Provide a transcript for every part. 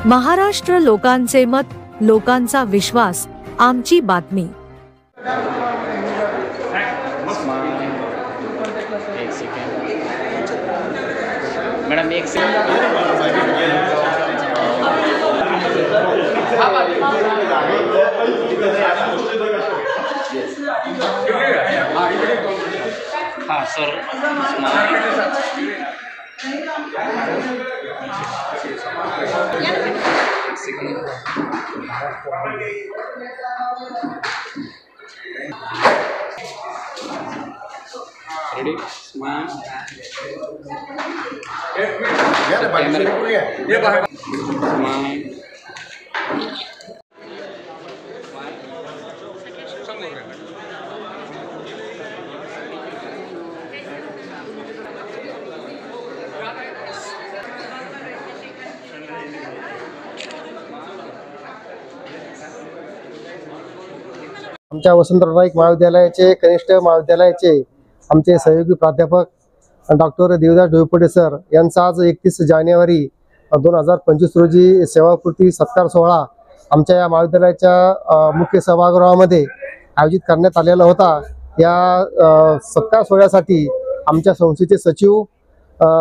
महाराष्ट्र लोकांचे मत, लोकांचा विश्वास, आमची बातमी। मैडम एक सेकंड। हाँ सर रेडी स्माइल आमच्या वसंतराव नाईक महाविद्यालयाचे कनिष्ठ महाविद्यालयाचे आमचे सहयोगी प्राध्यापक डॉक्टर देवदास डोईफोडे सर यांचा आज 31 जानेवारी 2025 रोजी सेवापूर्ती सत्कार सोहळा आमच्या या महाविद्यालयाच्या मुख्य सभागृहामध्ये आयोजित करण्यात आलेला होता। या सत्कार सोहळ्यासाठी आमच्या संस्थेचे सचिव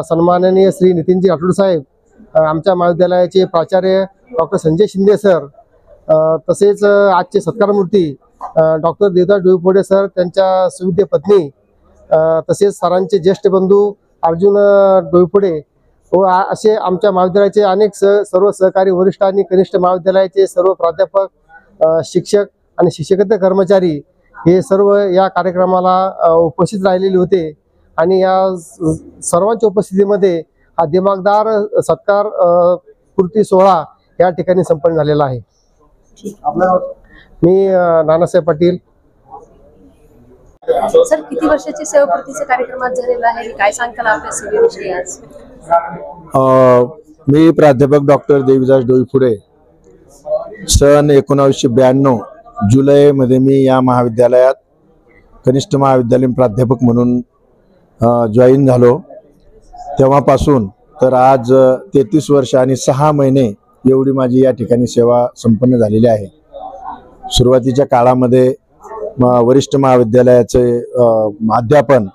सन्माननीय श्री नितीनजी राठोड साहेब, आमच्या महाविद्यालयाचे प्राचार्य डॉक्टर संजय शिंदे सर, तसेच आजचे सत्कारमूर्ती डॉक्टर देवदास डोईफोडे सर, त्यांच्या सुविद्य पत्नी, तसेच सरांचे ज्येष्ठ बंधू अर्जुन डोईफोडे व असे आमच्या महाविद्यालयाचे अनेक सर्व सहकारी वरिष्ठ आणि कनिष्ठ महाविद्यालयाचे सर्व प्राध्यापक, शिक्षक आणि शिक्षकेतर कर्मचारी हे सर्व या कार्यक्रमाला उपस्थित राहिलेले होते। आणि या सर्वांच्या उपस्थितीमध्ये हा दिमागदार सत्कार पूर्ती सोहळा या ठिकाणी संपन्न झालेला आहे। मी नानासाहेब पाटील। सर, किती वर्षाची सेवापूर्तीचा कार्यक्रमात झालेला आहे, काय सांगताल आपल्या सेवेविषयी आज? मी प्राध्यापक डॉक्टर देवदास डोईफोडे, सन 1992 जुलैमध्ये मी या महाविद्यालयात कनिष्ठ महाविद्यालयीन प्राध्यापक म्हणून जॉईन झालो। तेव्हापासून तर आज 33 वर्ष आणि 6 महिने एवढी माझी या ठिकाणी सेवा संपन्न झालेली आहे। सुरुवातीच्या काळामध्ये वरिष्ठ महाविद्यालयाचे अध्यापन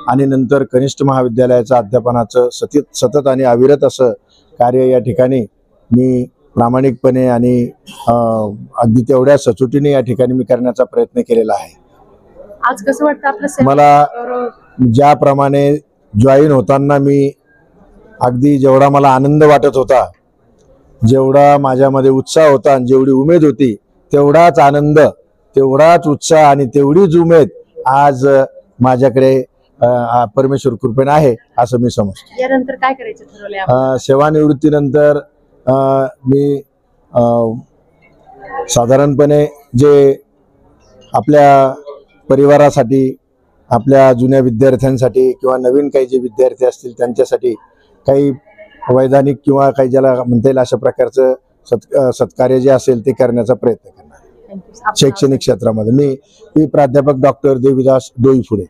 आणि नंतर कनिष्ठ महाविद्यालयाचं अध्यापनाचं सतत आणि अविरत असं कार्य या ठिकाणी मी प्रामाणिकपणे आणि अगदी तेवढ्या सचोटीने या ठिकाणी मी करण्याचा प्रयत्न केलेला आहे। आज कसं वाटतं आपलं? मला ज्याप्रमाणे जॉईन होताना मी अगदी जेवढा मला आनंद वाटत होता, जेवढा माझ्यामध्ये उत्साह होता आणि जेवढी उमेद होती, तेवढाच आनंद, तेवढाच उत्साह आणि तेवढीच उमेद आज माझ्याकडे परमेश्वर कृपेने आहे असं मी समजतो। यानंतर काय करायचं ठरवलंय? सेवानिवृत्तीनंतर मी साधारणपणे जे आपल्या परिवारासाठी, आपल्या जुन्या विद्यार्थ्यांसाठी किंवा नवीन काही जे विद्यार्थी असतील त्यांच्यासाठी काही वैधानिक किंवा काही ज्याला म्हणता येईल अशा प्रकारचं सत्कार्य जे असेल ते करण्याचा प्रयत्न करणार शैक्षणिक क्षेत्रामध्ये। मी प्राध्यापक डॉक्टर देवदास डोईफोडे।